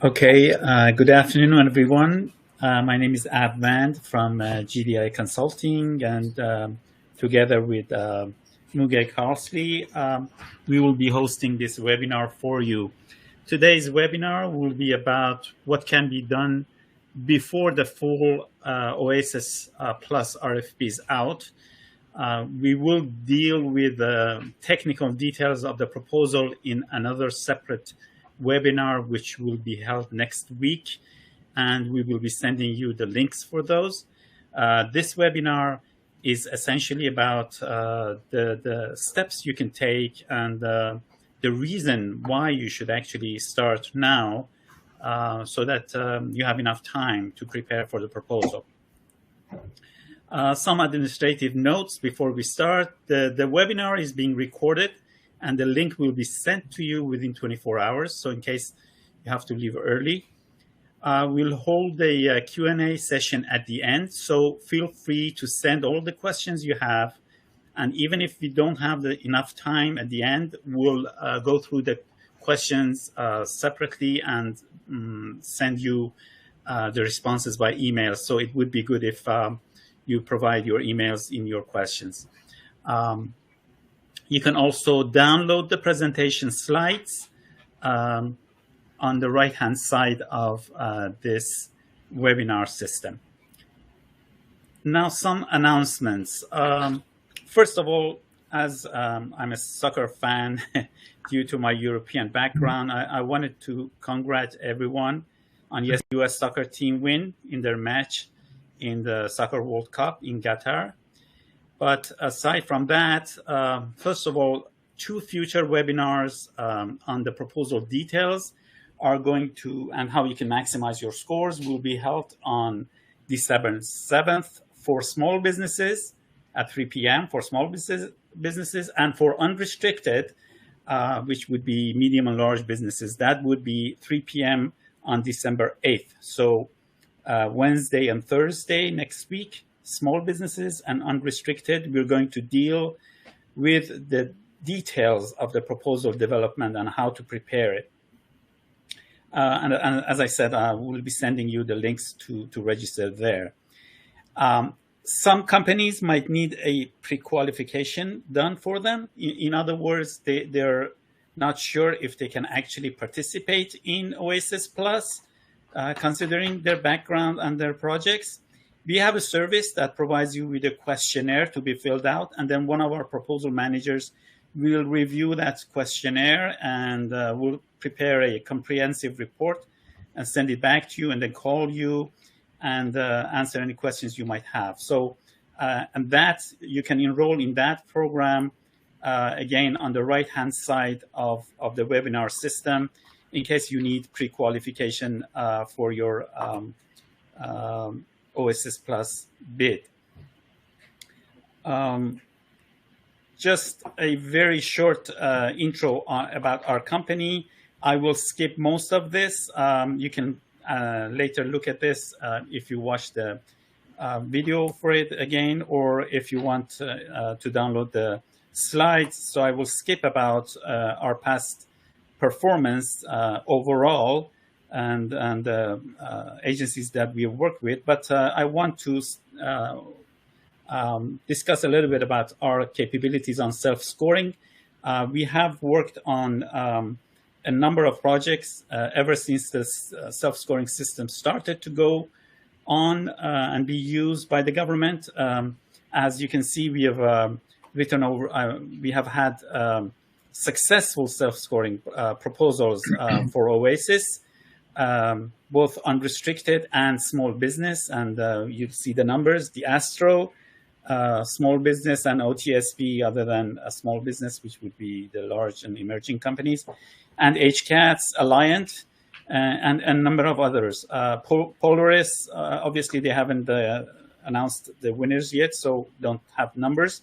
Okay, good afternoon, everyone. My name is Advand from GDI Consulting, and together with Muge Carsley, we will be hosting this webinar for you. Today's webinar will be about what can be done before the full OASIS Plus RFP is out. We will deal with the technical details of the proposal in another separate webinar, which will be held next week, and we will be sending you the links for those. This webinar is essentially about the steps you can take and the reason why you should actually start now so that you have enough time to prepare for the proposal. Some administrative notes before we start. The webinar is being recorded and the link will be sent to you within 24 hours. So in case you have to leave early, we'll hold a Q&A session at the end. So feel free to send all the questions you have. And even if we don't have enough time at the end, we'll go through the questions separately and send you the responses by email. So it would be good if you provide your emails in your questions. You can also download the presentation slides on the right-hand side of this webinar system. Now, some announcements. First of all, as I'm a soccer fan due to my European background, I wanted to congratulate everyone on the U.S. soccer team win in their match in the Soccer World Cup in Qatar. But aside from that, first of all, 2 future webinars on the proposal details are going to, and how you can maximize your scores, will be held on December 7th for small businesses at 3 p.m. for small businesses, and for unrestricted, which would be medium and large businesses, that would be 3 p.m. on December 8th. So Wednesday and Thursday next week, small businesses and unrestricted, we're going to deal with the details of the proposal development and how to prepare it. And as I said, we'll be sending you the links to register there. Some companies might need a pre-qualification done for them. In other words, they're not sure if they can actually participate in OASIS Plus, considering their background and their projects. We have a service that provides you with a questionnaire to be filled out, and then one of our proposal managers will review that questionnaire and will prepare a comprehensive report and send it back to you, and then call you and answer any questions you might have. So, and that you can enroll in that program, again, on the right-hand side of the webinar system, in case you need pre-qualification for your OASIS Plus bid. Just a very short intro about our company. I will skip most of this. You can later look at this if you watch the video for it again, or if you want to download the slides. So I will skip about our past performance overall and agencies that we have worked with. But I want to discuss a little bit about our capabilities on self-scoring. We have worked on a number of projects ever since the self-scoring system started to go on and be used by the government. As you can see, we have written over, we have had successful self-scoring proposals for OASIS, both unrestricted and small business. And you see the numbers, the Astro, small business, and OTSP, other than a small business, which would be the large and emerging companies, and HCATS, Alliant, and a number of others. Polaris, obviously they haven't announced the winners yet, so don't have numbers.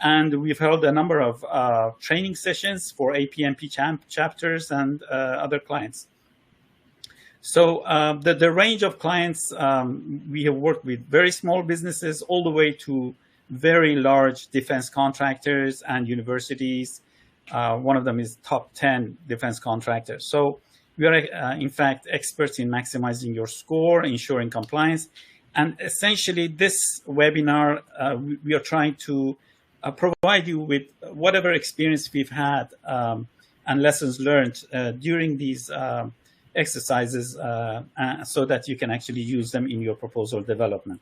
And we've held a number of training sessions for APMP chapters and other clients. So the range of clients, we have worked with very small businesses all the way to very large defense contractors and universities. One of them is top 10 defense contractors. So We are, in fact, experts in maximizing your score, ensuring compliance. And essentially, this webinar, we are trying to provide you with whatever experience we've had and lessons learned during these exercises so that you can actually use them in your proposal development.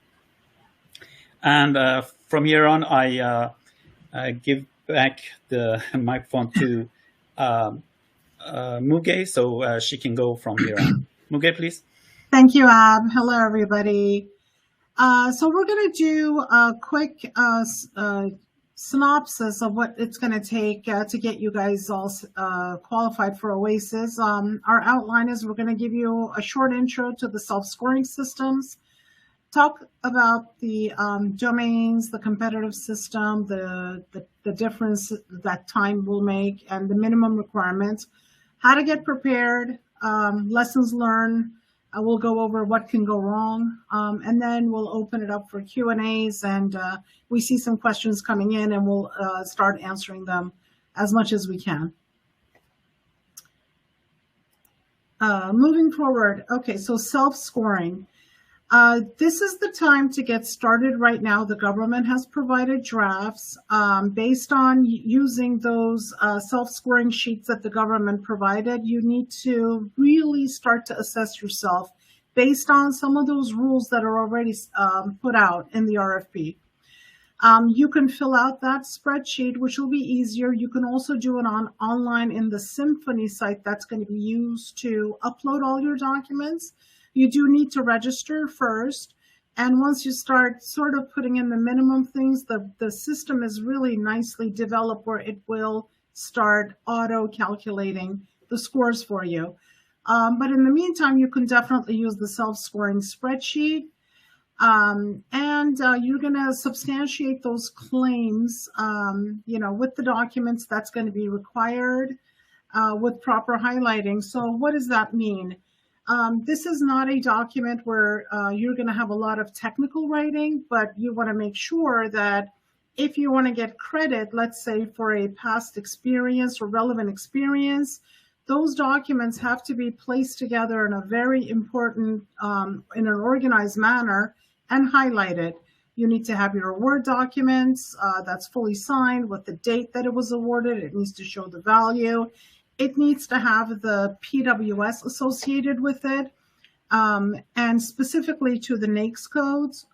And from here on, I give back the microphone to Muge, so she can go from here on. Muge, please. Thank you, Ab. Hello, everybody. So we're going to do a quick synopsis of what it's going to take to get you guys all qualified for OASIS. Our outline is we're going to give you a short intro to the self-scoring systems, talk about the domains, the competitive system, the difference that time will make, and the minimum requirements, how to get prepared, lessons learned. We'll go over what can go wrong, and then we'll open it up for Q&As, and we see some questions coming in, and we'll start answering them as much as we can. Moving forward, okay, so self-scoring. This is the time to get started right now. The government has provided drafts based on using those self-scoring sheets that the government provided. You need to really start to assess yourself based on some of those rules that are already put out in the RFP. You can fill out that spreadsheet, which will be easier. You can also do it online in the Symphony site that's going to be used to upload all your documents. You do need to register first. And once you start sort of putting in the minimum things, the system is really nicely developed where it will start auto-calculating the scores for you. But in the meantime, you can definitely use the self-scoring spreadsheet. And you're going to substantiate those claims, with the documents that's going to be required with proper highlighting. So what does that mean? This is not a document where you're going to have a lot of technical writing, but you want to make sure that if you want to get credit, let's say for a past experience or relevant experience, those documents have to be placed together in a very important, in an organized manner and highlighted. You need to have your Word documents that's fully signed with the date that it was awarded. It needs to show the value. It needs to have the PWS associated with it, and specifically to the NAICS codes.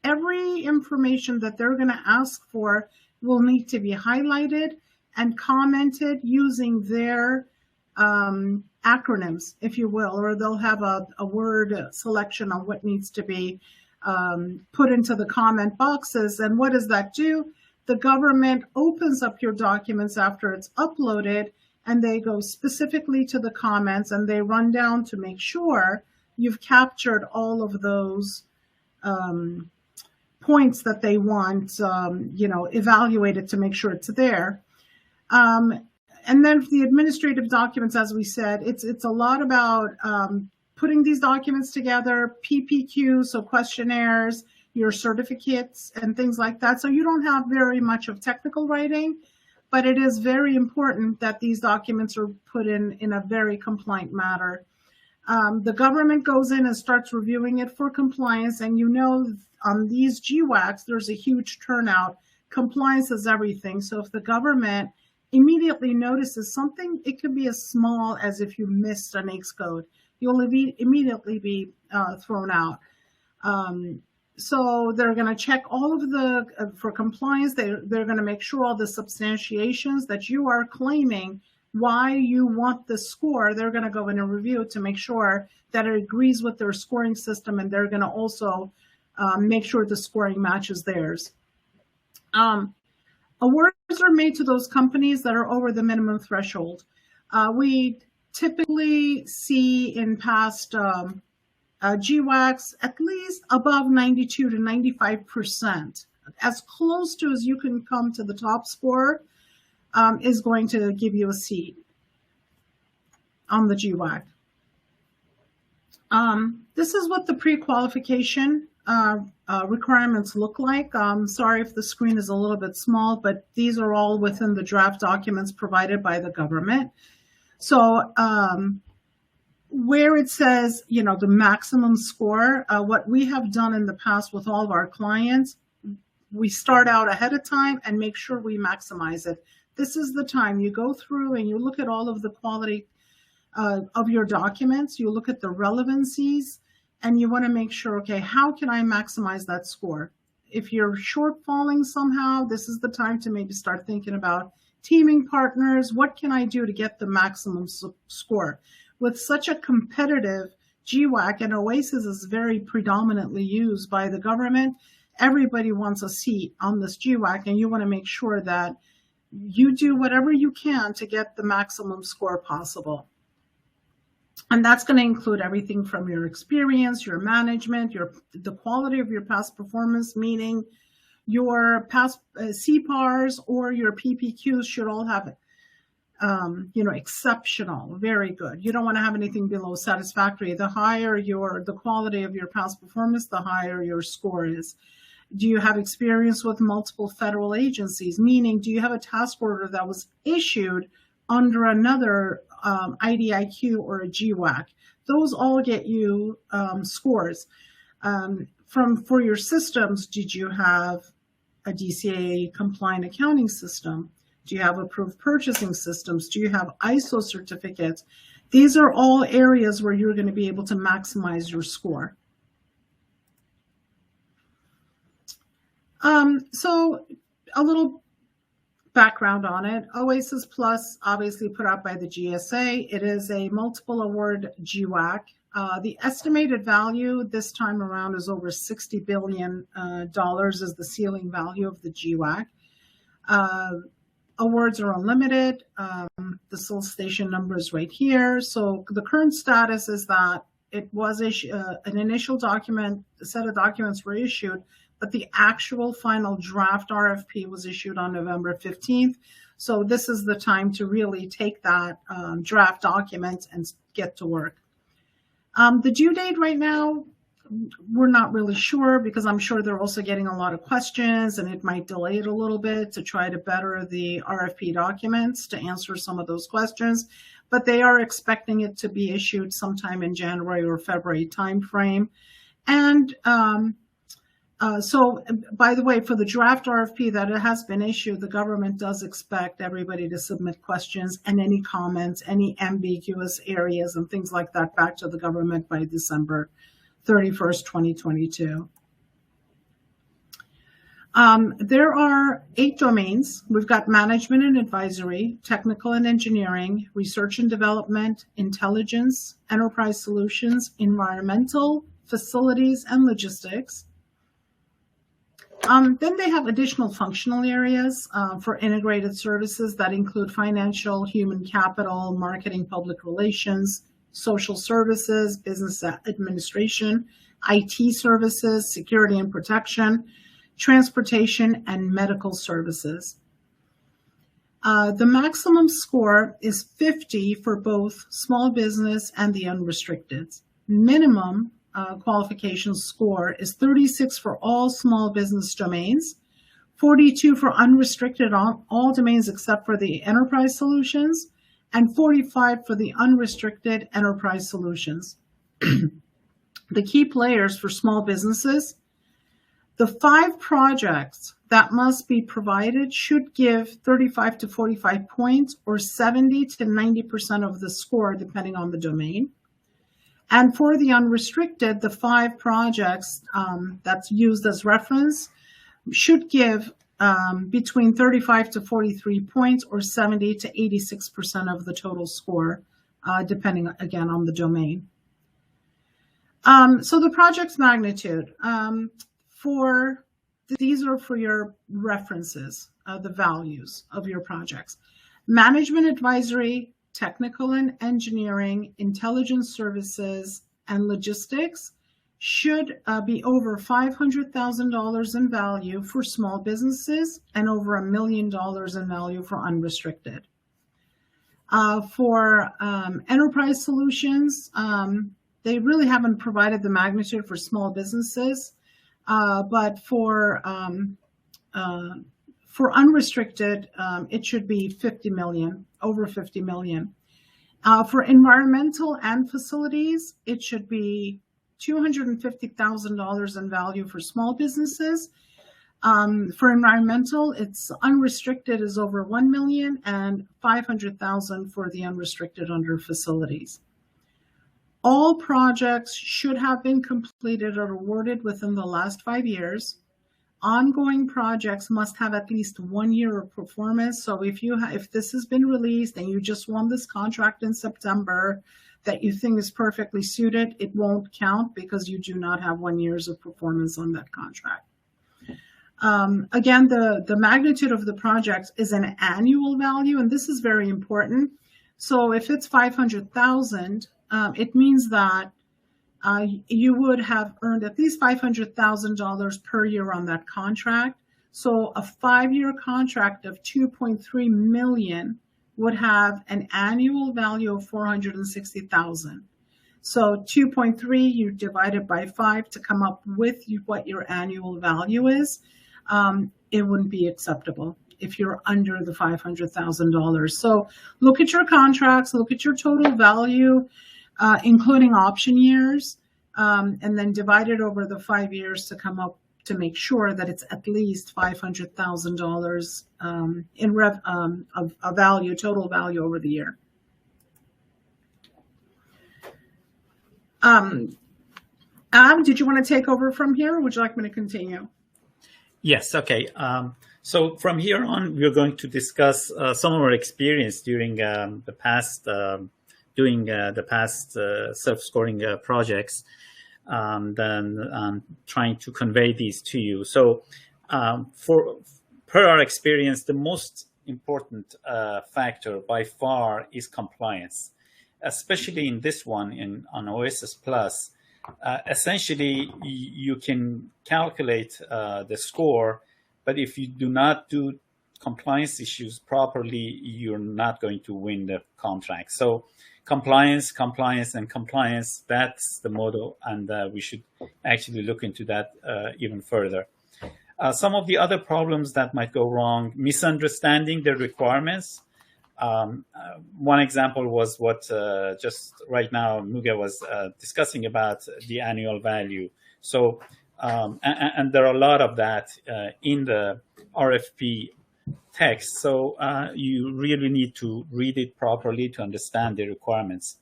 Every information that they're going to ask for will need to be highlighted and commented using their acronyms, if you will, or they'll have a word selection on what needs to be put into the comment boxes. And what does that do? The government opens up your documents after it's uploaded, and they go specifically to the comments and they run down to make sure you've captured all of those points that they want, evaluated to make sure it's there. And then for the administrative documents, as we said, it's a lot about putting these documents together, PPQ, so questionnaires, your certificates and things like that. So you don't have very much of technical writing, but it is very important that these documents are put in a very compliant manner. The government goes in and starts reviewing it for compliance, and on these GWACs, there's a huge turnout. Compliance is everything. So if the government immediately notices something, it could be as small as if you missed a NAICS code. You'll immediately be thrown out. So they're going to check all of for compliance, they're going to make sure all the substantiations that you are claiming why you want the score, they're going to go in and review to make sure that it agrees with their scoring system, and they're going to also make sure the scoring matches theirs. Awards are made to those companies that are over the minimum threshold. We typically see in past GWACs at least above 92 to 95%. As close to as you can come to the top score is going to give you a seat on the GWAC. This is what the pre-qualification requirements look like. Sorry if the screen is a little bit small, but these are all within the draft documents provided by the government. So where it says, the maximum score, what we have done in the past with all of our clients, we start out ahead of time and make sure we maximize it. This is the time you go through and you look at all of the quality of your documents, you look at the relevancies, and you want to make sure, okay, how can I maximize that score? If you're shortfalling somehow, this is the time to maybe start thinking about teaming partners. What can I do to get the maximum score? With such a competitive GWAC, and OASIS is very predominantly used by the government, everybody wants a seat on this GWAC, and you want to make sure that you do whatever you can to get the maximum score possible. And that's going to include everything from your experience, your management, the quality of your past performance, meaning your past CPARs or your PPQs should all have exceptional, very good. You don't want to have anything below satisfactory. The higher the quality of your past performance, the higher your score is. Do you have experience with multiple federal agencies? Meaning, do you have a task order that was issued under another IDIQ or a GWAC? Those all get you scores. For your systems, did you have a DCAA compliant accounting system? Do you have approved purchasing systems? Do you have ISO certificates? These are all areas where you're going to be able to maximize your score. So a little background on it. OASIS Plus, obviously put out by the GSA. It is a multiple award GWAC. The estimated value this time around is over $60 billion is the ceiling value of the GWAC. Awards are unlimited. The solicitation number is right here. So the current status is that it was an initial document, a set of documents were issued, but the actual final draft RFP was issued on November 15th. So this is the time to really take that draft document and get to work. The due date right now, we're not really sure, because I'm sure they're also getting a lot of questions, and it might delay it a little bit to try to better the RFP documents to answer some of those questions. But they are expecting it to be issued sometime in January or February timeframe. And so, by the way, for the draft RFP that it has been issued, the government does expect everybody to submit questions and any comments, any ambiguous areas and things like that back to the government by December 31st, 2022. There are 8 domains. We've got management and advisory, technical and engineering, research and development, intelligence, enterprise solutions, environmental, facilities, and logistics. Then they have additional functional areas for integrated services that include financial, human capital, marketing, public relations, social services, business administration, IT services, security and protection, transportation, and medical services. The maximum score is 50 for both small business and the unrestricted. Minimum qualification score is 36 for all small business domains, 42 for unrestricted on all domains except for the enterprise solutions, and 45 for the unrestricted enterprise solutions. The key players for small businesses: the 5 projects that must be provided should give 35 to 45 points, or 70 to 90% of the score, depending on the domain. And for the unrestricted, the 5 projects that's used as reference should give between 35 to 43 points, or 70 to 86% of the total score, depending, again, on the domain. So the project's magnitude. These are for your references, the values of your projects. Management advisory, technical and engineering, intelligence services, and logistics should be over $500,000 in value for small businesses and over $1 million in value for unrestricted. For enterprise solutions, they really haven't provided the magnitude for small businesses, but for unrestricted, it should be 50 million, over 50 million. For environmental and facilities, it should be $250,000 in value for small businesses. For environmental, it's unrestricted is over 1 million and 500,000 for the unrestricted under facilities. All projects should have been completed or awarded within the last 5 years. Ongoing projects must have at least 1 year of performance. So if this has been released and you just won this contract in September that you think is perfectly suited, it won't count because you do not have 1 year of performance on that contract. Again, the magnitude of the project is an annual value, and this is very important. So if it's 500,000, it means that you would have earned at least $500,000 per year on that contract. So a 5-year contract of 2.3 million would have an annual value of 460,000. So 2.3, you divide it by 5 to come up with what your annual value is. It wouldn't be acceptable if you're under the $500,000. So look at your contracts, look at your total value, including option years, and then divide it over the 5 years to come up to make sure that it's at least $500,000 of value, total value over the year. Ab, did you want to take over from here, or would you like me to continue? Yes, okay. So from here on, we're going to discuss some of our experience during the past self-scoring projects, then trying to convey these to you. So per our experience, the most important factor by far is compliance, especially in this one on OASIS Plus. Essentially, you can calculate the score, but if you do not do compliance issues properly, you're not going to win the contract. So compliance, compliance, and compliance, that's the motto, and we should actually look into that even further. Some of the other problems that might go wrong: misunderstanding the requirements. One example was what just right now Muge was discussing about the annual value. So, and there are a lot of that in the RFP text. So you really need to read it properly to understand the requirements.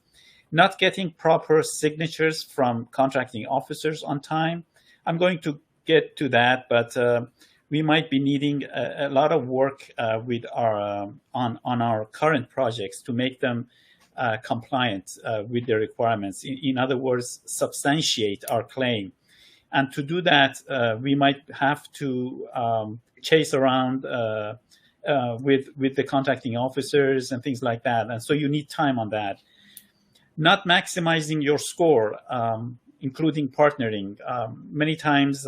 Not getting proper signatures from contracting officers on time. I'm going to get to that, but we might be needing a lot of work with our on our current projects to make them compliant with the requirements. In other words, substantiate our claim. And to do that, we might have to chase around with the contracting officers and things like that. And so you need time on that. Not maximizing your score, including partnering. Many times,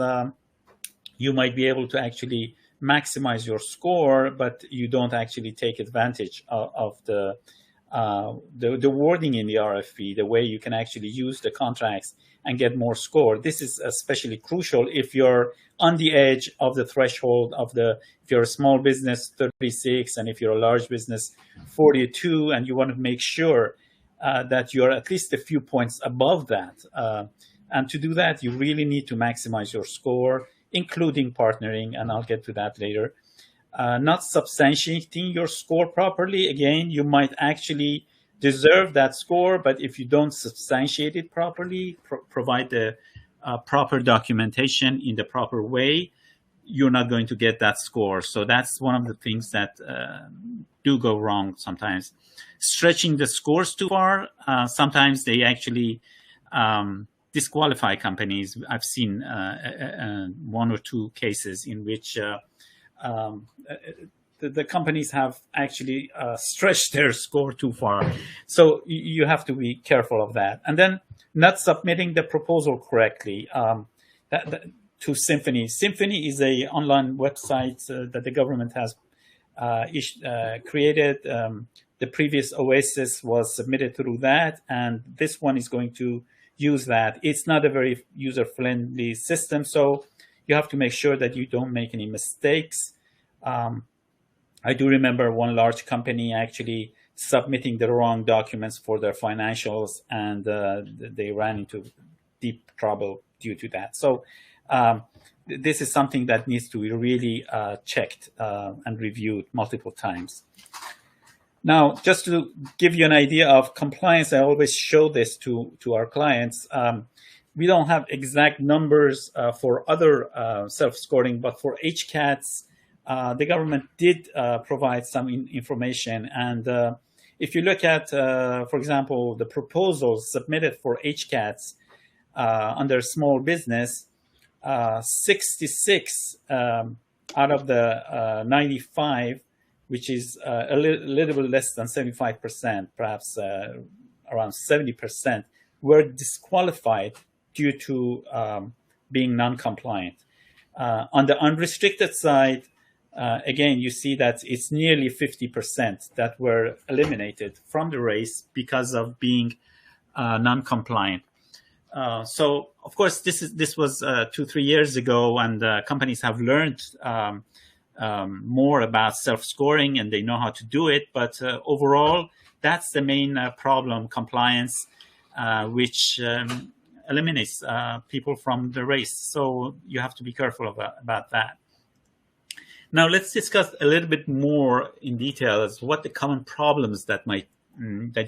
you might be able to actually maximize your score, but you don't actually take advantage of the wording in the RFP, the way you can actually use the contracts and get more score. This is especially crucial if you're on the edge of the threshold of if you're a small business, 36, and if you're a large business, 42, and you want to make sure that you're at least a few points above that. And to do that, you really need to maximize your score, including partnering, and I'll get to that later. Not substantiating your score properly. Again, you might actually deserve that score, but if you don't substantiate it properly, provide the proper documentation in the proper way, you're not going to get that score. So that's one of the things that do go wrong sometimes. Stretching the scores too far, sometimes they actually disqualify companies. I've seen one or two cases in which the companies have actually stretched their score too far. So you have to be careful of that. And then not submitting the proposal correctly to Symphony. Symphony is an online website that the government has created. The previous OASIS was submitted through that, and this one is going to use that. It's not a very user-friendly system, so you have to make sure that you don't make any mistakes. I do remember one large company actually submitting the wrong documents for their financials, and they ran into deep trouble due to that. So this is something that needs to be really checked and reviewed multiple times. Now, just to give you an idea of compliance, I always show this to our clients. We don't have exact numbers for other self-scoring, but for HCATs, the government did provide some information. And if you look at, for example, the proposals submitted for HCATs under small business, 66 out of the 95, which is a little bit less than 75%, perhaps around 70%, were disqualified due to being non-compliant. On the unrestricted side, again, you see that it's nearly 50% that were eliminated from the race because of being non-compliant. So, of course, this was 2-3 years ago, and companies have learned more about self-scoring, and they know how to do it. But overall, that's the main problem: compliance, which eliminates people from the race. So you have to be careful about that. Now, let's discuss a little bit more in detail as what the common problems that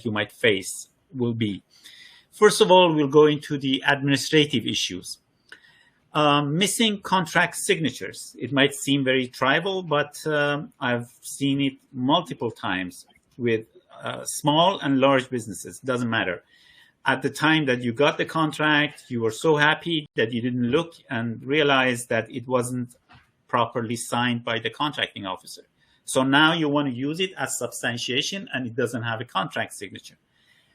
you might face will be. First of all, we'll go into the administrative issues. Missing contract signatures. It might seem very trivial, but I've seen it multiple times with small and large businesses. Doesn't matter. At the time that you got the contract, you were so happy that you didn't look and realize that it wasn't properly signed by the contracting officer. So now you want to use it as substantiation, and it doesn't have a contract signature.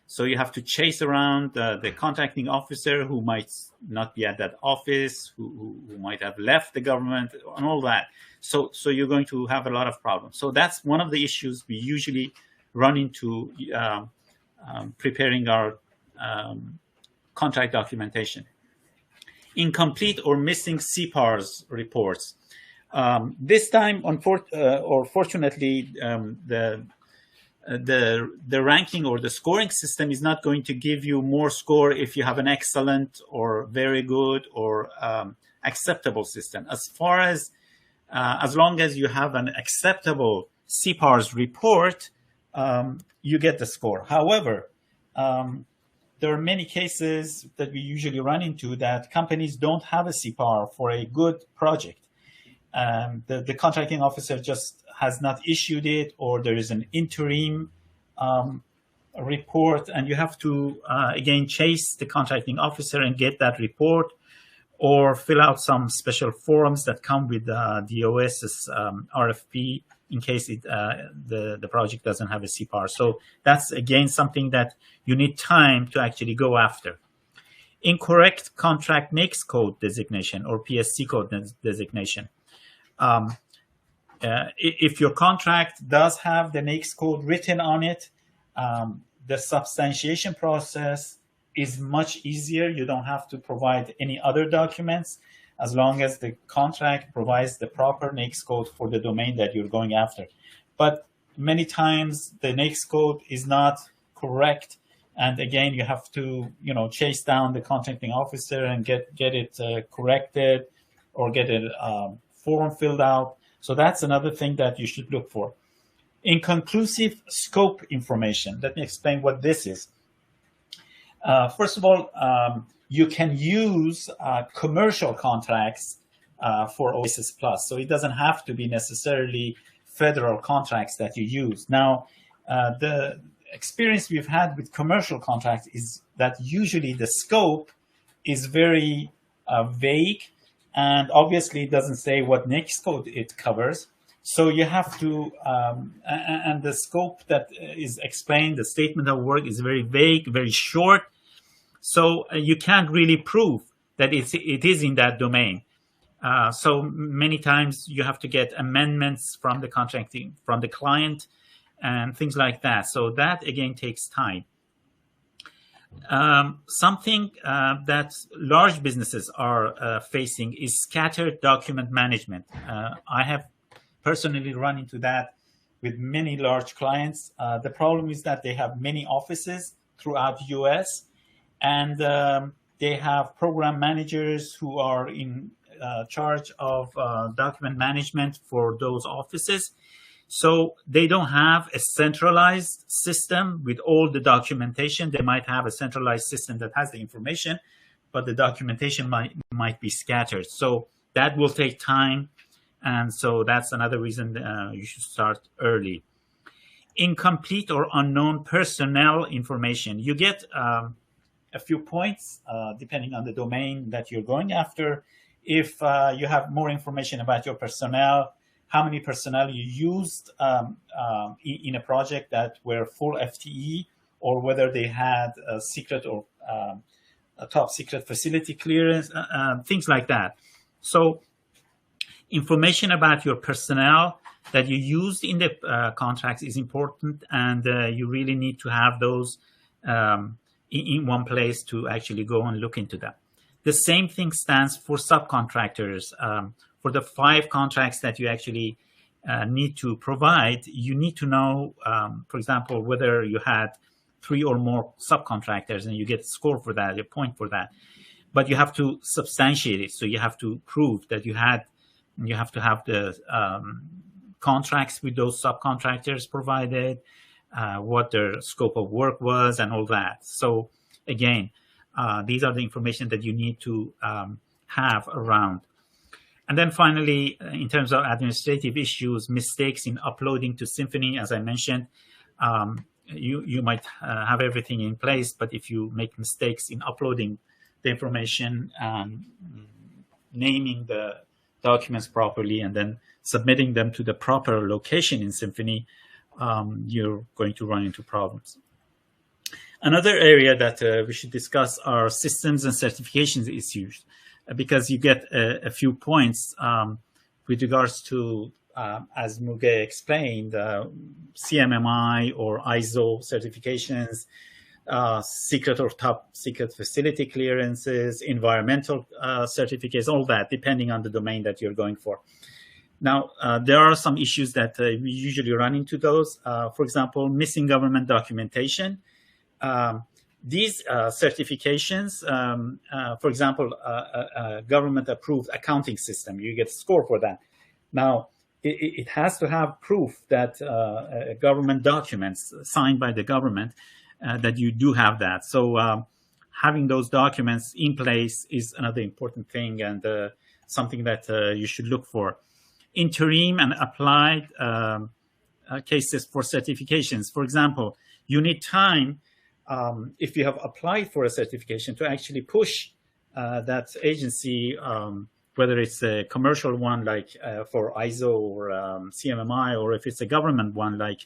So you have to chase around the contracting officer, who might not be at that office, who might have left the government, and all that. So you're going to have a lot of problems. So that's one of the issues we usually run into preparing our contract documentation. Incomplete or missing CPARS reports. This time, fortunately, the ranking or the scoring system is not going to give you more score if you have an excellent or very good or acceptable system. As long as you have an acceptable CPARS report, you get the score. However, there are many cases that we usually run into that companies don't have a CPAR for a good project. The contracting officer just has not issued it, or there is an interim report, and you have to, again, chase the contracting officer and get that report, or fill out some special forms that come with the OASIS RFP in case the project doesn't have a CPAR. So that's, again, something that you need time to actually go after. Incorrect contract NAICS code designation or PSC code designation. If your contract does have the NAICS code written on it, the substantiation process is much easier. You don't have to provide any other documents as long as the contract provides the proper NAICS code for the domain that you're going after. But many times the NAICS code is not correct. And again, you have to, chase down the contracting officer and get it corrected, or get a form filled out. So that's another thing that you should look for. Inconclusive scope information. Let me explain what this is. First of all, you can use commercial contracts for OASIS Plus. So it doesn't have to be necessarily federal contracts that you use. Now, the experience we've had with commercial contracts is that usually the scope is very vague, and obviously it doesn't say what NAICS code it covers. So you have to, and the scope that is explained, the statement of work is very vague, very short. So you can't really prove that it is in that domain. So many times you have to get amendments from the contracting, from the client, and things like that. So that, again, takes time. Something that large businesses are facing is scattered document management. I have personally run into that with many large clients. The problem is that they have many offices throughout the US, and they have program managers who are in charge of document management for those offices. So they don't have a centralized system with all the documentation. They might have a centralized system that has the information, but the documentation might be scattered. So that will take time. And so that's another reason you should start early. Incomplete or unknown personnel information. You get a few points depending on the domain that you're going after. If you have more information about your personnel, how many personnel you used in a project that were full FTE, or whether they had a secret or a top secret facility clearance, things like that. So information about your personnel that you used in the contracts is important, and you really need to have those in one place to actually go and look into that. The same thing stands for subcontractors. For the 5 contracts that you actually need to provide, you need to know, for example, whether you had 3 or more subcontractors, and you get a score for that, a point for that. But you have to substantiate it. So you have to prove that you have to have the contracts with those subcontractors provided, what their scope of work was, and all that. So again, these are the information that you need to have around. And then finally, in terms of administrative issues, mistakes in uploading to Symphony, as I mentioned, you might have everything in place, but if you make mistakes in uploading the information, naming the documents properly, and then submitting them to the proper location in Symphony, you're going to run into problems. Another area that we should discuss are systems and certifications issues, because you get a few points with regards to, as Muge explained, CMMI or ISO certifications, secret or top secret facility clearances, environmental certificates, all that, depending on the domain that you're going for. Now, there are some issues that we usually run into those. For example, missing government documentation. These certifications, for example, a government-approved accounting system, you get a score for that. Now, it has to have proof that government documents signed by the government, that you do have that. So having those documents in place is another important thing, and something that you should look for. Interim and applied cases for certifications. For example, you need time if you have applied for a certification to actually push that agency, whether it's a commercial one like for ISO or CMMI, or if it's a government one like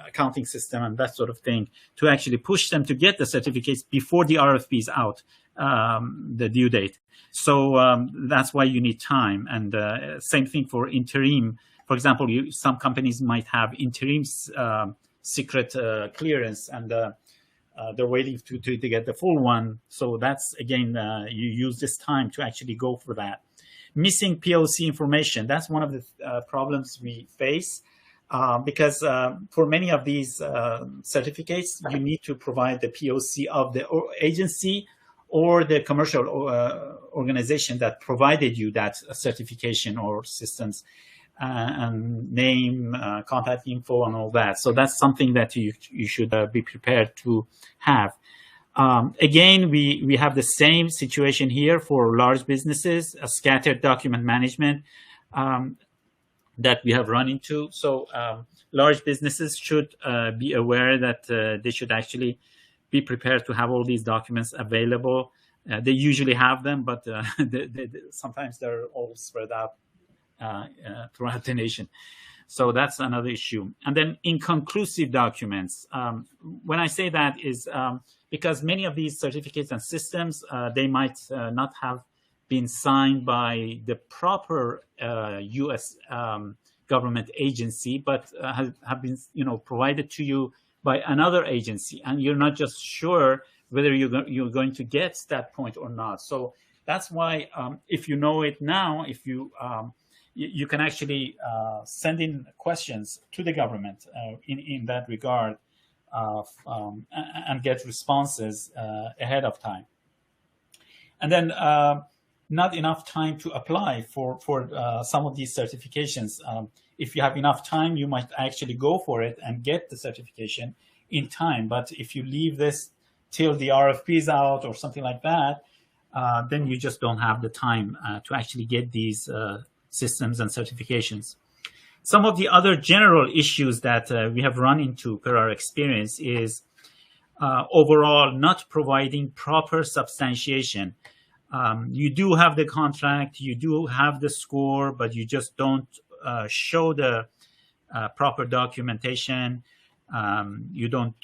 accounting system and that sort of thing, to actually push them to get the certificates before the RFP is out, the due date. So that's why you need time. And same thing for interim. For example, some companies might have interim secret clearance, and they're waiting to get the full one. So that's, again, you use this time to actually go for that. Missing POC information. That's one of the problems we face, because for many of these certificates, you need to provide the POC of the agency or the commercial organization that provided you that certification or systems, and name, contact info, and all that. So that's something that you should be prepared to have. Again, we have the same situation here for large businesses, a scattered document management that we have run into. So large businesses should be aware that they should actually be prepared to have all these documents available. They usually have them, but sometimes they're all spread out throughout the nation. So that's another issue. And then inconclusive documents. When I say that is because many of these certificates and systems, they might not have been signed by the proper U.S. Government agency, but have been, provided to you by another agency, and you're not just sure whether you're going to get that point or not. So that's why, if you know it now, if you you can actually send in questions to the government in that regard and get responses ahead of time. And then not enough time to apply for some of these certifications. If you have enough time, you might actually go for it and get the certification in time. But if you leave this till the RFP is out or something like that, then you just don't have the time to actually get these systems and certifications. Some of the other general issues that we have run into per our experience is overall not providing proper substantiation. You do have the contract, you do have the score, but you just don't show the proper documentation. You don't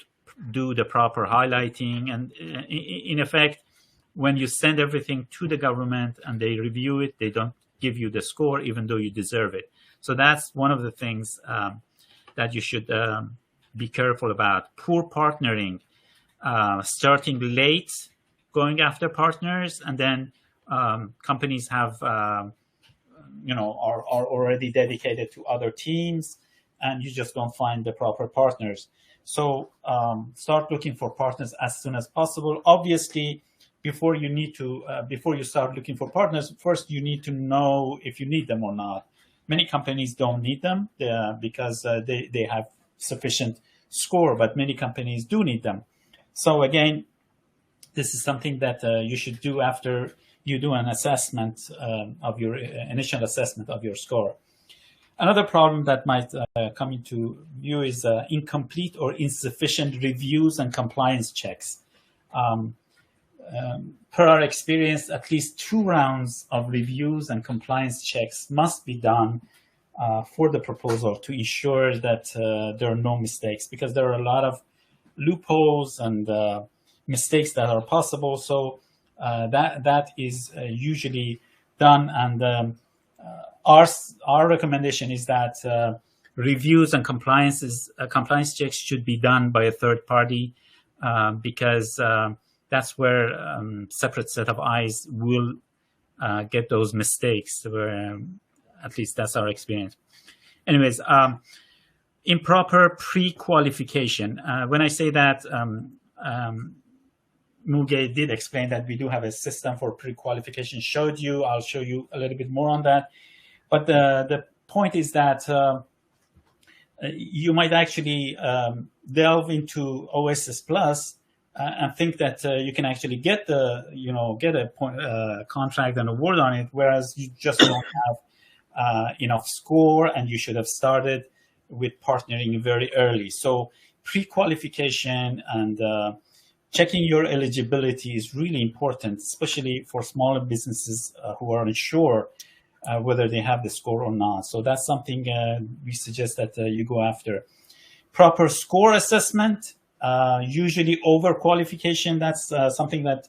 do the proper highlighting. And in effect, when you send everything to the government and they review it, they don't give you the score, even though you deserve it. So that's one of the things that you should be careful about. Poor partnering, starting late, going after partners, and then companies have, are already dedicated to other teams, and you just don't find the proper partners. So start looking for partners as soon as possible. Obviously, before you start looking for partners, first you need to know if you need them or not. Many companies don't need them because they have sufficient score, but many companies do need them. So again, this is something that you should do after you do an assessment of your initial assessment of your score. Another problem that might come into view is incomplete or insufficient reviews and compliance checks. Per our experience, at least 2 rounds of reviews and compliance checks must be done for the proposal to ensure that there are no mistakes, because there are a lot of loopholes and mistakes that are possible. So that is usually done. And our recommendation is that reviews and compliance checks should be done by a third party because that's where separate set of eyes will get those mistakes, where at least that's our experience. Anyways, improper pre-qualification. When I say that, Muge did explain that we do have a system for pre-qualification, I'll show you a little bit more on that. But the point is that you might actually delve into OASIS Plus and think that you can actually get a contract and award on it, whereas you just don't have enough score, and you should have started with partnering very early. So pre-qualification and checking your eligibility is really important, especially for smaller businesses who are unsure whether they have the score or not. So that's something we suggest that you go after. Proper score assessment. Usually overqualification, that's something that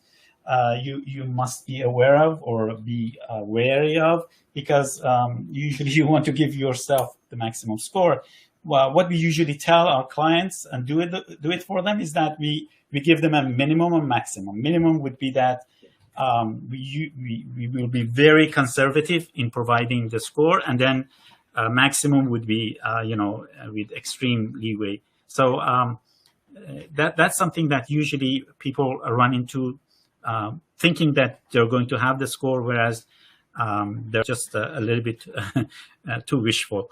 you must be aware of or be wary of, because usually you want to give yourself the maximum score. Well, what we usually tell our clients and do it for them is that we give them a minimum and maximum. Minimum would be that we will be very conservative in providing the score, and then maximum would be with extreme leeway. So that's something that usually people run into, thinking that they're going to have the score, whereas they're just a little bit too wishful.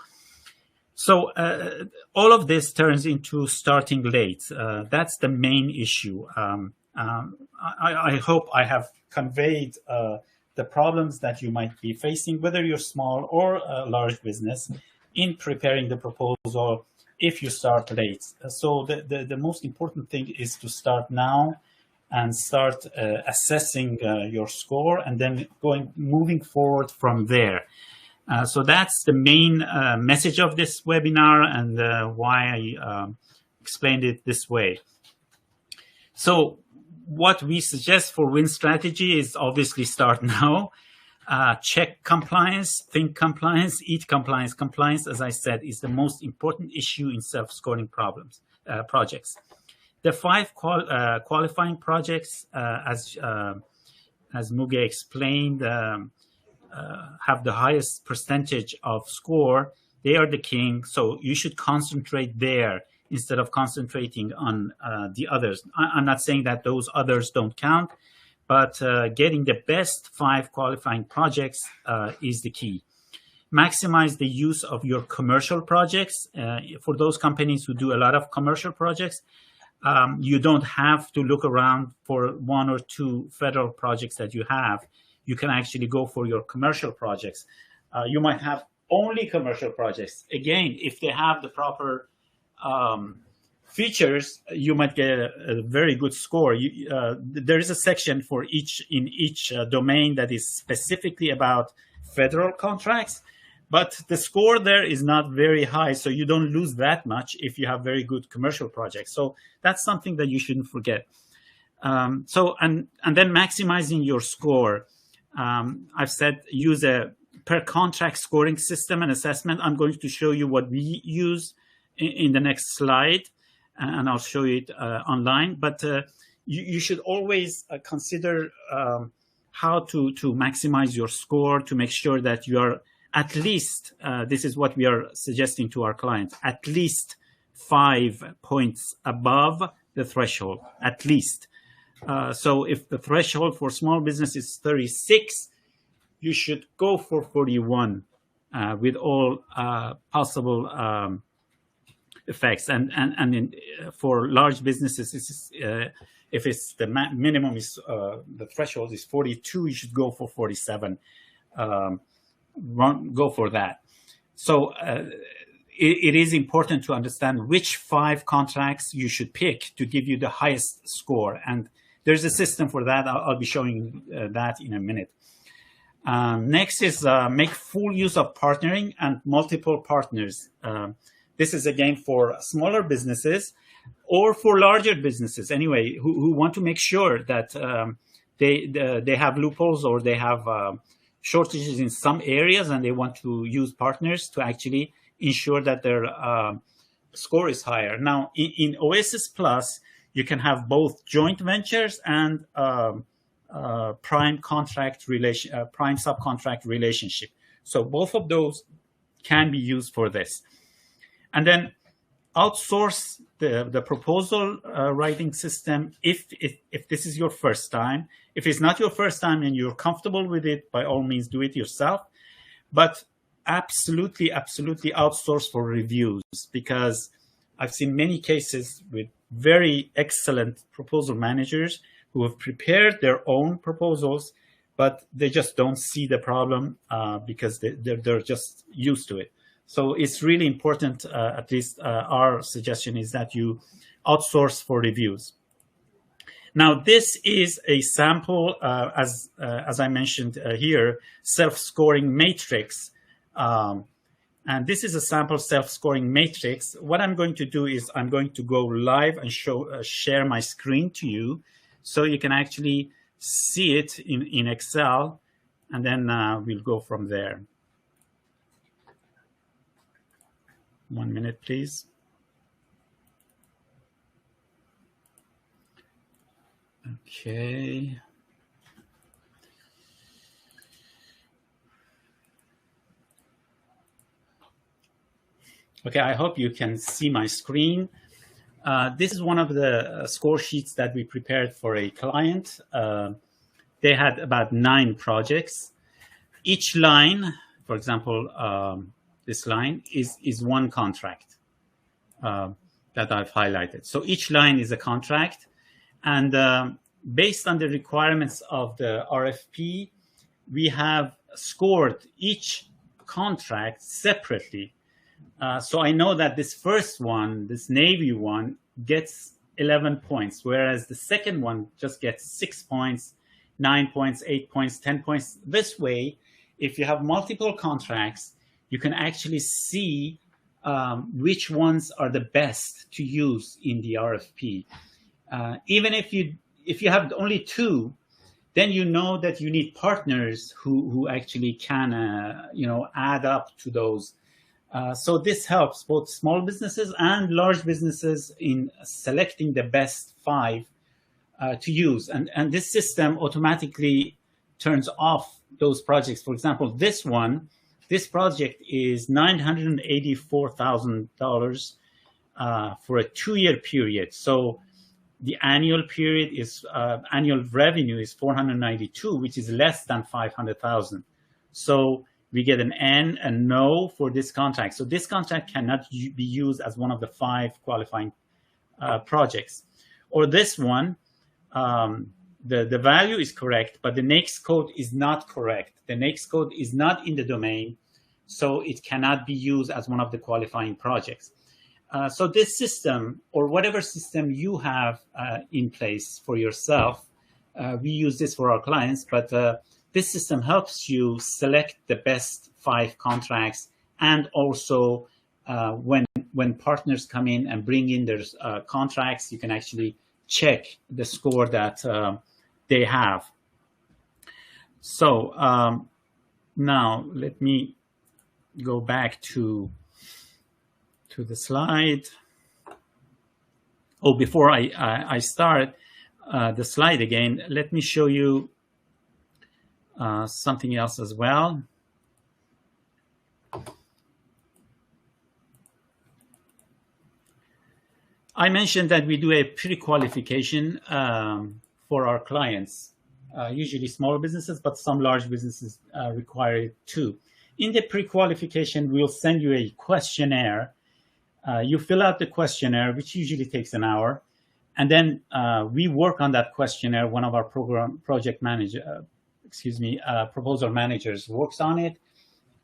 So all of this turns into starting late. That's the main issue. I hope I have conveyed the problems that you might be facing, whether you're small or a large business, in preparing the proposal if you start late. So the most important thing is to start now and start assessing your score, and then moving forward from there. So that's the main message of this webinar, and why I explained it this way. So what we suggest for win strategy is obviously start now. Check compliance, think compliance, eat compliance. Compliance, as I said, is the most important issue in self-scoring projects. The 5 qualifying projects, as Muge explained, have the highest percentage of score, they are the king. So you should concentrate there instead of concentrating on the others. I'm not saying that those others don't count, but getting the best 5 qualifying projects is the key. Maximize the use of your commercial projects. For those companies who do a lot of commercial projects, you don't have to look around for 1 or 2 federal projects that you have. You can actually go for your commercial projects. You might have only commercial projects. Again, if they have the proper features, you might get a very good score. There is a section for in each domain that is specifically about federal contracts, but the score there is not very high, so you don't lose that much if you have very good commercial projects. So that's something that you shouldn't forget. And then maximizing your score. I've said use a per contract scoring system and assessment. I'm going to show you what we use in the next slide, and I'll show you it online. But you should always consider how to maximize your score to make sure that you are at least, this is what we are suggesting to our clients, at least 5 points above the threshold, at least. So if the threshold for small business is 36, you should go for 41 with all possible effects. And for large businesses, if it's the minimum is the threshold is 42, you should go for 47. Go for that. So it is important to understand which 5 contracts you should pick to give you the highest score. And there's a system for that. I'll be showing that in a minute. Next is make full use of partnering and multiple partners. This is again for smaller businesses or for larger businesses anyway, who want to make sure that they have loopholes or they have shortages in some areas, and they want to use partners to actually ensure that their score is higher. Now, in OASIS Plus, you can have both joint ventures and prime subcontract relationship. So both of those can be used for this. And then outsource the proposal writing system if this is your first time. If it's not your first time and you're comfortable with it, by all means, do it yourself. But absolutely outsource for reviews, because I've seen many cases with very excellent proposal managers who have prepared their own proposals, but they just don't see the problem because they're just used to it. So it's really important, at least our suggestion is that you outsource for reviews. Now, this is a sample, as I mentioned here, self-scoring matrix. And this is a sample self-scoring matrix. What I'm going to do is I'm going to go live and share my screen to you so you can actually see it in Excel, and then we'll go from there. 1 minute, please. Okay. Okay, I hope you can see my screen. This is one of the score sheets that we prepared for a client. They had about 9 projects. Each line, for example, this line is one contract that I've highlighted. So each line is a contract. And based on the requirements of the RFP, we have scored each contract separately. So I know that this first one, this Navy one, gets 11 points, whereas the second one just gets 6 points, 9 points, 8 points, 10 points. This way, if you have multiple contracts, you can actually see which ones are the best to use in the RFP. Even if you have only 2, then you know that you need partners who actually can add up to those. So this helps both small businesses and large businesses in selecting the best 5 to use. And this system automatically turns off those projects. For example, this project is $984,000 for a 2-year period. So the annual revenue is 492, which is less than 500,000. So we get an N and no for this contract. So this contract cannot be used as one of the 5 qualifying projects. Or this one, the value is correct, but the NAICS code is not correct. The NAICS code is not in the domain, so it cannot be used as one of the qualifying projects. So this system, or whatever system you have in place for yourself, we use this for our clients, but this system helps you select the best 5 contracts, and also when partners come in and bring in their contracts, you can actually check the score that they have. So now let me go back to the slide. Oh, before I start the slide again, let me show you something else as well. I mentioned that we do a pre-qualification for our clients, usually smaller businesses, but some large businesses require it too. In the pre-qualification, we'll send you a questionnaire. You fill out the questionnaire, which usually takes an hour, and then we work on that questionnaire. One of our proposal managers works on it,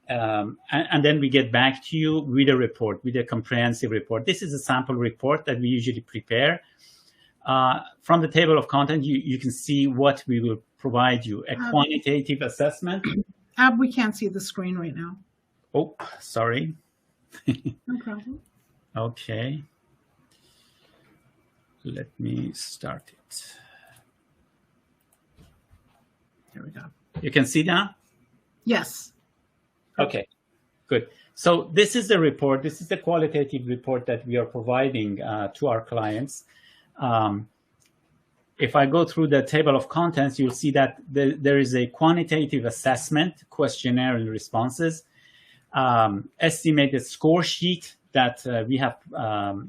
and then we get back to you with a report, with a comprehensive report. This is a sample report that we usually prepare. From the table of content, you can see what we will provide you: a quantitative assessment. Ab, we can't see the screen right now. Oh, sorry. No problem. Okay. Let me start it. Here we go. You can see that? Yes. Okay, good. So this is the report. This is the qualitative report that we are providing to our clients. If I go through the table of contents, you'll see that there is a quantitative assessment, questionnaire and responses, estimated score sheet that we have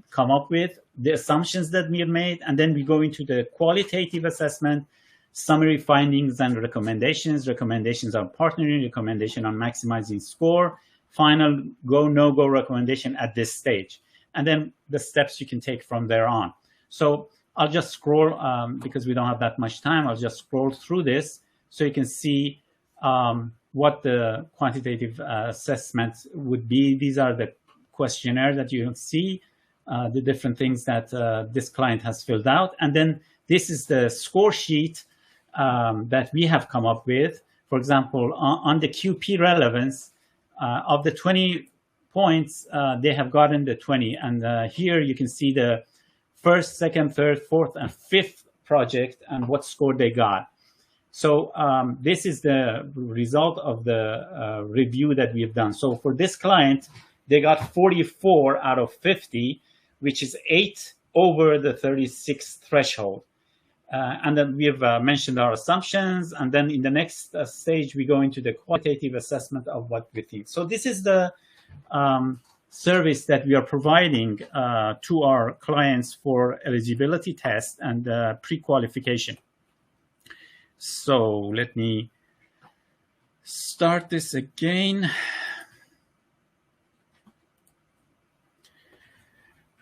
come up with, the assumptions that we have made, and then we go into the qualitative assessment, summary findings and recommendations, recommendations on partnering, recommendation on maximizing score, final go, no-go recommendation at this stage, and then the steps you can take from there on. So I'll just scroll, because we don't have that much time, I'll just scroll through this so you can see what the quantitative assessments would be. These are the questionnaire that you can see, the different things that this client has filled out. And then this is the score sheet that we have come up with. For example, on the QP relevance, of the 20 points, they have gotten the 20. And here you can see the first, second, third, fourth, and fifth project and what score they got. So this is the result of the review that we have done. So for this client, they got 44 out of 50, which is 8 over the 36 threshold. And then we have mentioned our assumptions. And then in the next stage, we go into the qualitative assessment of what we think. So this is the service that we are providing to our clients for eligibility test and pre-qualification. So let me start this again.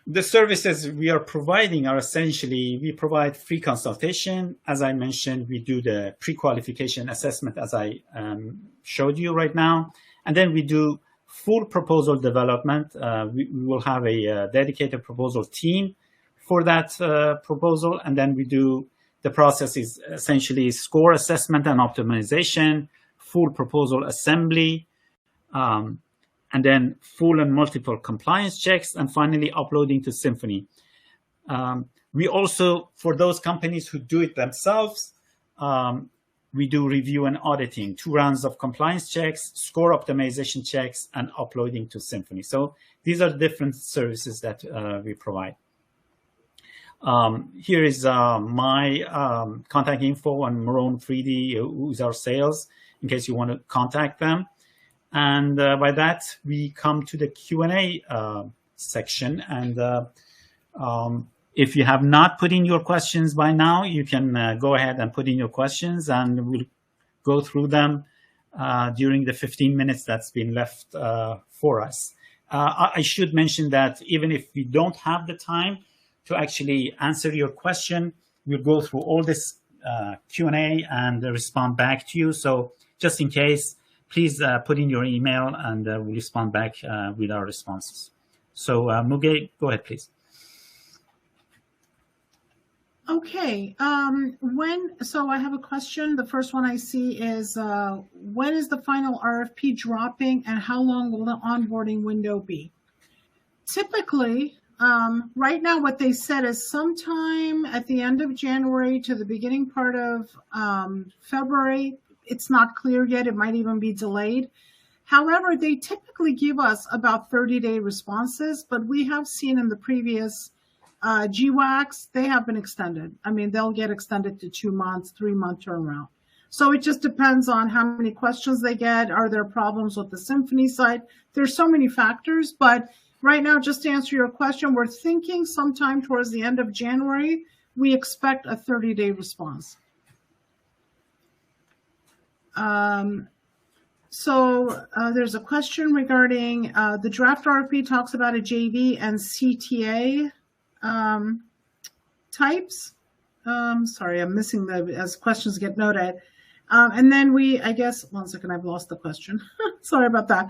The services we are providing are essentially, we provide free consultation. As I mentioned, we do the pre-qualification assessment as I showed you right now. And then we do full proposal development. We will have a dedicated proposal team for that proposal. And then we do, the process is essentially score assessment and optimization, full proposal assembly, and then full and multiple compliance checks, and finally uploading to Symphony. We also, for those companies who do it themselves, we do review and auditing, 2 rounds of compliance checks, score optimization checks, and uploading to Symphony. So these are different services that we provide. Here is my contact info on Marone 3D, who's our sales, in case you want to contact them. And by that, we come to the Q&A section. And if you have not put in your questions by now, you can go ahead and put in your questions, and we'll go through them during the 15 minutes that's been left for us. I should mention that even if we don't have the time to actually answer your question, we'll go through all this Q&A and respond back to you. So just in case, please put in your email, and we'll respond back with our responses. So Muge, go ahead, please. Okay, so I have a question. The first one I see is, when is the final RFP dropping, and how long will the onboarding window be? Typically, right now what they said is sometime at the end of January to the beginning part of February. It's not clear yet. It might even be delayed. However, they typically give us about 30-day responses, but we have seen in the previous GWACs, they have been extended. I mean, they'll get extended to 2 months, 3-month turnaround. So it just depends on how many questions they get. Are there problems with the Symphony side? There's so many factors, but right now, just to answer your question, we're thinking sometime towards the end of January, we expect a 30-day response. There's a question regarding the draft RFP talks about a JV and CTA types. Sorry, I'm missing as questions get noted. And then I guess, one second, I've lost the question. Sorry about that.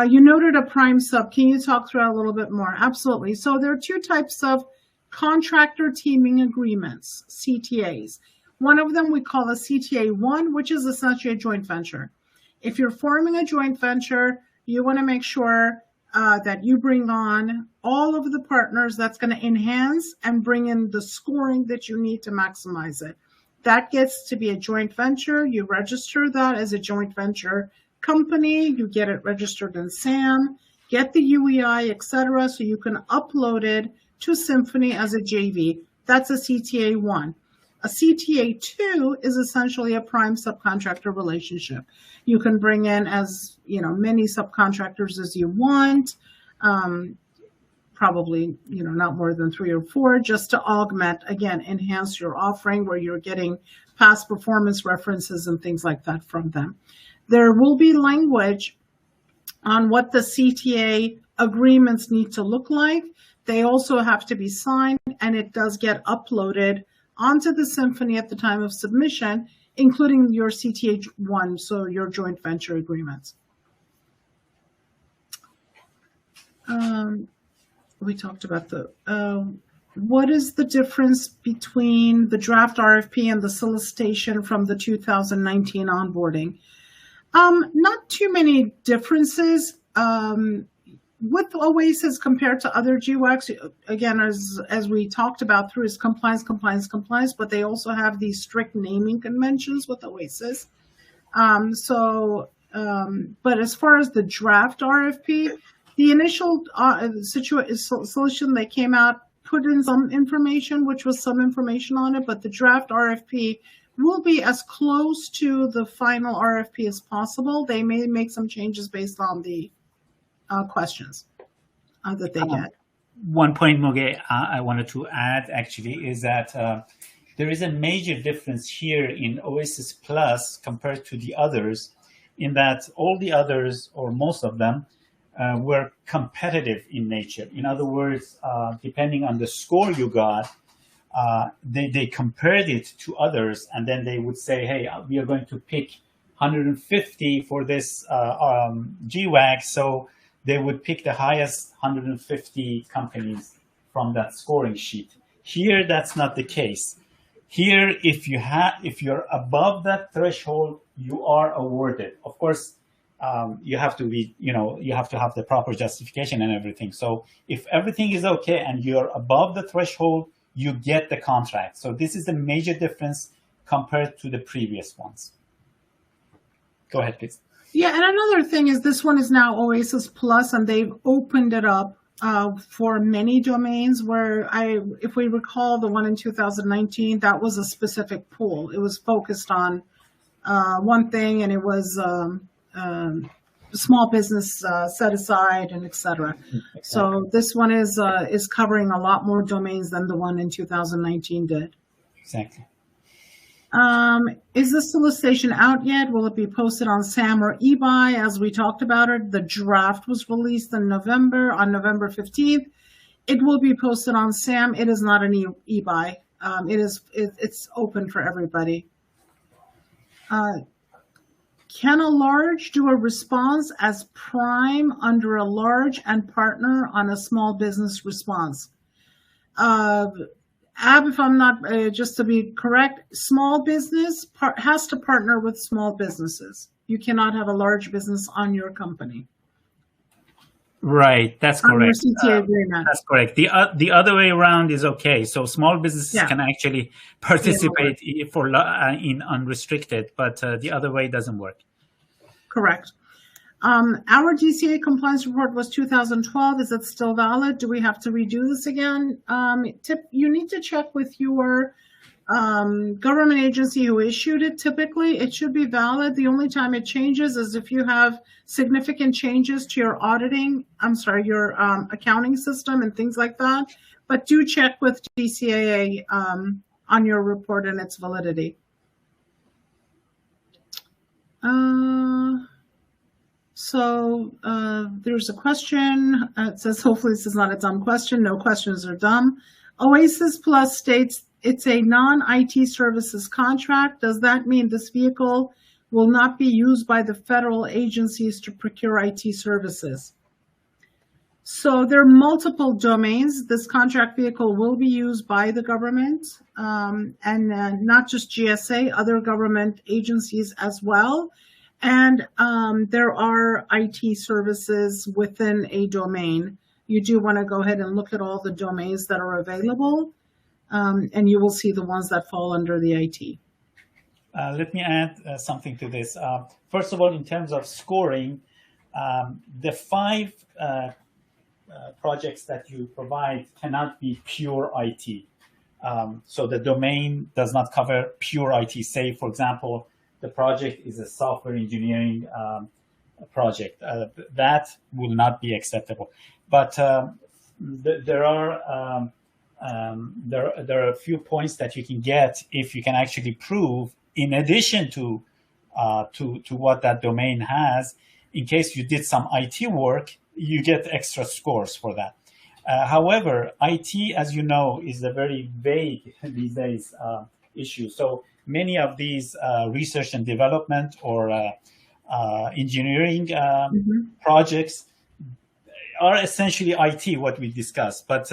You noted a prime sub. Can you talk through that a little bit more? Absolutely. So there are 2 types of contractor teaming agreements, CTAs. One of them we call a CTA1, which is essentially a joint venture. If you're forming a joint venture, you want to make sure that you bring on all of the partners that's going to enhance and bring in the scoring that you need to maximize it. That gets to be a joint venture. You register that as a joint venture company. You get it registered in SAM, get the UEI, etc., so you can upload it to Symphony as a JV. That's a CTA1. A CTA2 is essentially a prime subcontractor relationship. You can bring in as many subcontractors as you want, probably not more than 3 or 4, just to augment, again, enhance your offering where you're getting past performance references and things like that from them. There will be language on what the CTA agreements need to look like. They also have to be signed, and it does get uploaded onto the Symphony at the time of submission, including your CTA1, so your joint venture agreements. We talked about what is the difference between the draft RFP and the solicitation from the 2019 onboarding? Not too many differences. With OASIS compared to other GWACs, again, as we talked about through, is compliance, but they also have these strict naming conventions with OASIS. But as far as the draft RFP, the initial solution that came out put in some information, which was some information on it, but the draft RFP will be as close to the final RFP as possible. They may make some changes based on the questions that they get. One point, Muge, I wanted to add actually is that there is a major difference here in OASIS Plus compared to the others, in that all the others, or most of them, were competitive in nature. In other words, depending on the score you got, they compared it to others, and then they would say, hey, we are going to pick 150 for this GWAC, so they would pick the highest 150 companies from that scoring sheet. Here, that's not the case. Here, if you're above that threshold, you are awarded. Of course, you have to be, you have to have the proper justification and everything. So if everything is okay and you're above the threshold, you get the contract. So this is the major difference compared to the previous ones. Go ahead, please. Yeah, and another thing is this one is now OASIS Plus, and they've opened it up for many domains where if we recall the one in 2019, that was a specific pool. It was focused on one thing, and it was small business set aside and et cetera. Exactly. So this one is covering a lot more domains than the one in 2019 did. Exactly. Is the solicitation out yet? Will it be posted on SAM or eBuy? As we talked about it, the draft was released in November, on November 15th. It will be posted on SAM. It is not an eBuy. It's open for everybody. Can a large do a response as prime under a large and partner on a small business response? Ab, if I'm not, just to be correct, small business has to partner with small businesses. You cannot have a large business on your company. Right, that's correct. CTA agreement. That's correct. The other way around is okay. So small businesses can actually participate in unrestricted, but the other way doesn't work. Correct. Our DCA compliance report was 2012. Is it still valid? Do we have to redo this again? You need to check with your government agency who issued it. Typically, it should be valid. The only time it changes is if you have significant changes to your your accounting system and things like that. But do check with DCAA on your report and its validity. So there's a question. It says, hopefully this is not a dumb question. No questions are dumb. OASIS Plus states it's a non-IT services contract. Does that mean this vehicle will not be used by the federal agencies to procure IT services? So there are multiple domains. This contract vehicle will be used by the government and not just GSA, other government agencies as well. And there are IT services within a domain. You do want to go ahead and look at all the domains that are available, and you will see the ones that fall under the IT. Let me add something to this. First of all, in terms of scoring, the 5 projects that you provide cannot be pure IT. So the domain does not cover pure IT. Say, for example, the project is a software engineering project. That will not be acceptable. But there are a few points that you can get if you can actually prove, in addition to what that domain has, in case you did some IT work, you get extra scores for that. However, IT, as you know, is a very vague these days issue. So many of these research and development or engineering projects are essentially IT, what we discussed. But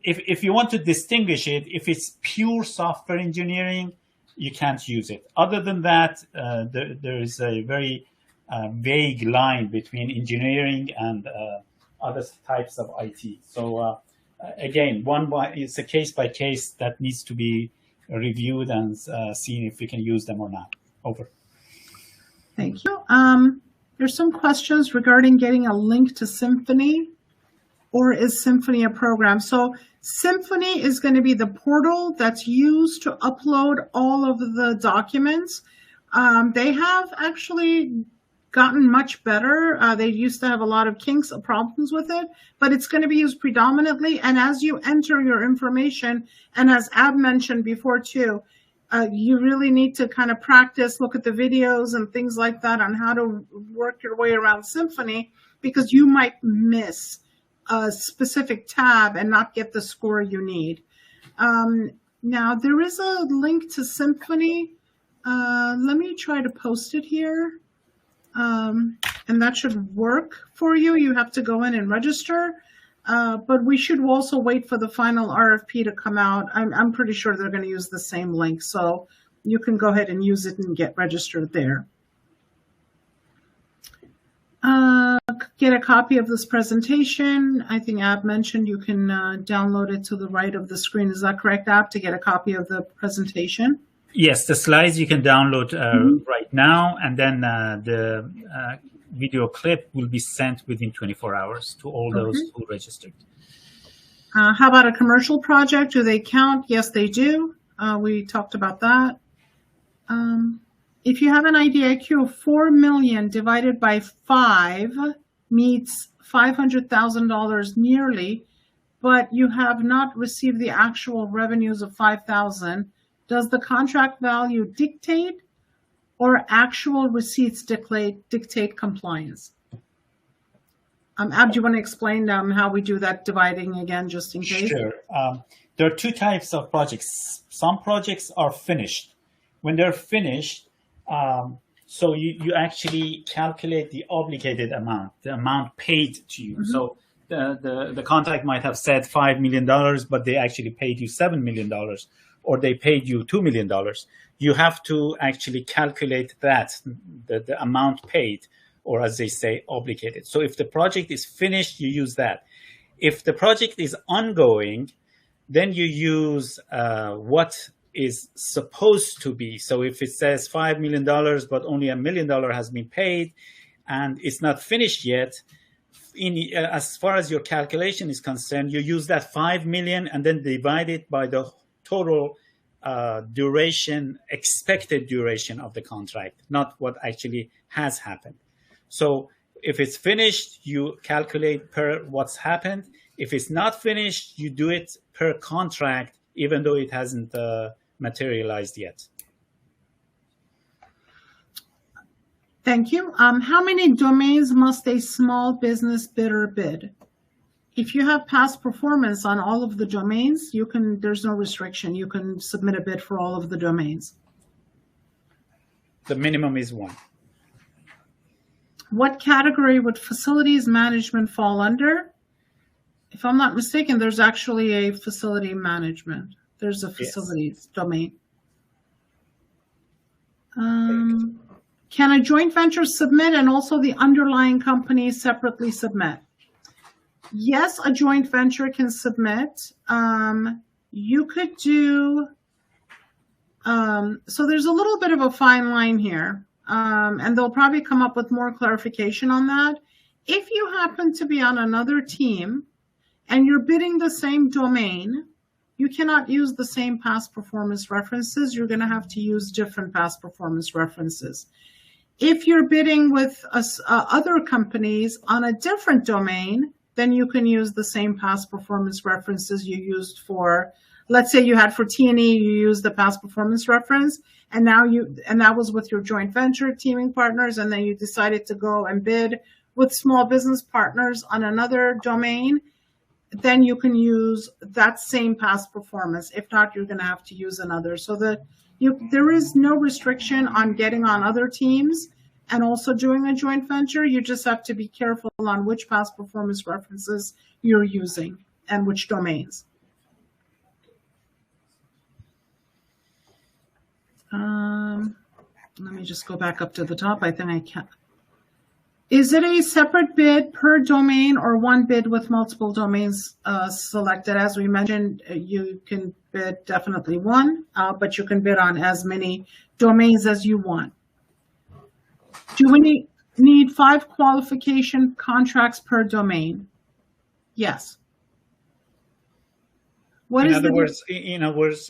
if you want to distinguish it, if it's pure software engineering, you can't use it. Other than that, there is a very vague line between engineering and other types of IT. So again, it's a case by case that needs to be reviewed and seen if we can use them or not. Over. Thank you. There's some questions regarding getting a link to Symphony, or is Symphony a program? So Symphony is going to be the portal that's used to upload all of the documents. They have actually gotten much better. They used to have a lot of kinks or problems with it, but it's going to be used predominantly. And as you enter your information, and as Ab mentioned before too, you really need to kind of practice, look at the videos and things like that on how to work your way around Symphony, because you might miss a specific tab and not get the score you need. Now, there is a link to Symphony. Let me try to post it here. And that should work for you. You have to go in and register. But we should also wait for the final RFP to come out. I'm pretty sure they're going to use the same link. So you can go ahead and use it and get registered there. Get a copy of this presentation. I think Ab mentioned you can download it to the right of the screen. Is that correct, Ab, to get a copy of the presentation? Yes, the slides you can download right now, and then the video clip will be sent within 24 hours to all those who registered. How about a commercial project? Do they count? Yes, they do. We talked about that. If you have an IDIQ of 4 million divided by 5 meets $500,000 nearly, but you have not received the actual revenues of 5,000, does the contract value dictate or actual receipts dictate compliance? Ab, do you want to explain how we do that dividing again, just in case? Sure. There are two types of projects. Some projects are finished. When they're finished, so you actually calculate the obligated amount, the amount paid to you. So the contract might have said $5 million, but they actually paid you $7 million, or they paid you $2 million. You have to actually calculate that, the amount paid, or as they say, obligated. So if the project is finished, you use that. If the project is ongoing, then you use what is supposed to be. So if it says $5 million, but only $1 million has been paid and it's not finished yet, as far as your calculation is concerned, you use that 5 million and then divide it by the total duration, expected duration of the contract, not what actually has happened. So if it's finished, you calculate per what's happened. If it's not finished, you do it per contract, even though it hasn't materialized yet. Thank you. How many domains must a small business bidder bid? If you have past performance on all of the domains, there's no restriction. You can submit a bid for all of the domains. The minimum is 1. What category would facilities management fall under? If I'm not mistaken, there's actually a facility management. There's a facilities domain. Can a joint venture submit and also the underlying company separately submit? Yes, a joint venture can submit. You could do, so there's a little bit of a fine line here, and they'll probably come up with more clarification on that. If you happen to be on another team and you're bidding the same domain, you cannot use the same past performance references. You're going to have to use different past performance references. If you're bidding with other companies on a different domain, then you can use the same past performance references you used for, let's say you had for T&E, you used the past performance reference, and that was with your joint venture teaming partners, and then you decided to go and bid with small business partners on another domain, then you can use that same past performance. If not, you're going to have to use another. So there is no restriction on getting on other teams and also doing a joint venture. You just have to be careful on which past performance references you're using and which domains. Let me just go back up to the top. I think I can. Is it a separate bid per domain or one bid with multiple domains selected? As we mentioned, you can bid definitely one, but you can bid on as many domains as you want. Do we need 5 qualification contracts per domain? Yes. In other words,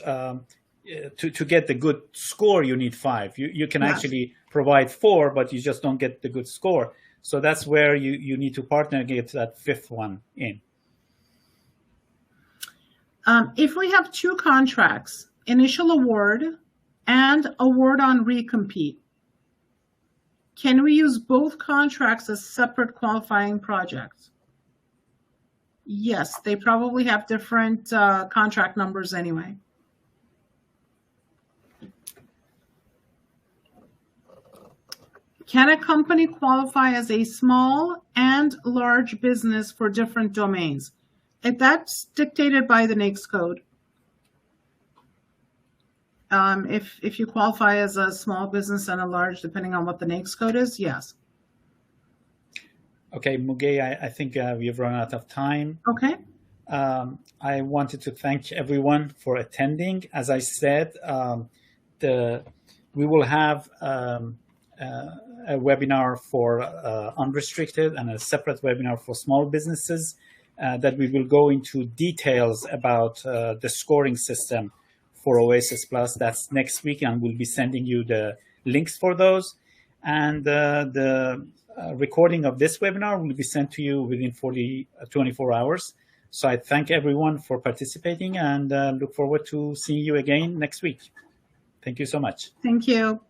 to get the good score, you need 5. You can actually provide 4, but you just don't get the good score. So that's where you need to partner and get that 5th one in. If we have 2 contracts, initial award and award on recompete, can we use both contracts as separate qualifying projects? Yes, they probably have different contract numbers anyway. Can a company qualify as a small and large business for different domains? If that's dictated by the NAICS code. If you qualify as a small business and a large, depending on what the NAICS code is, yes. Okay, Muge, I think we've run out of time. Okay. I wanted to thank everyone for attending. As I said, we will have a a webinar for unrestricted and a separate webinar for small businesses that we will go into details about the scoring system for OASIS Plus. That's next week, and we'll be sending you the links for those. And the recording of this webinar will be sent to you within 24 hours. So I thank everyone for participating and look forward to seeing you again next week. Thank you so much. Thank you.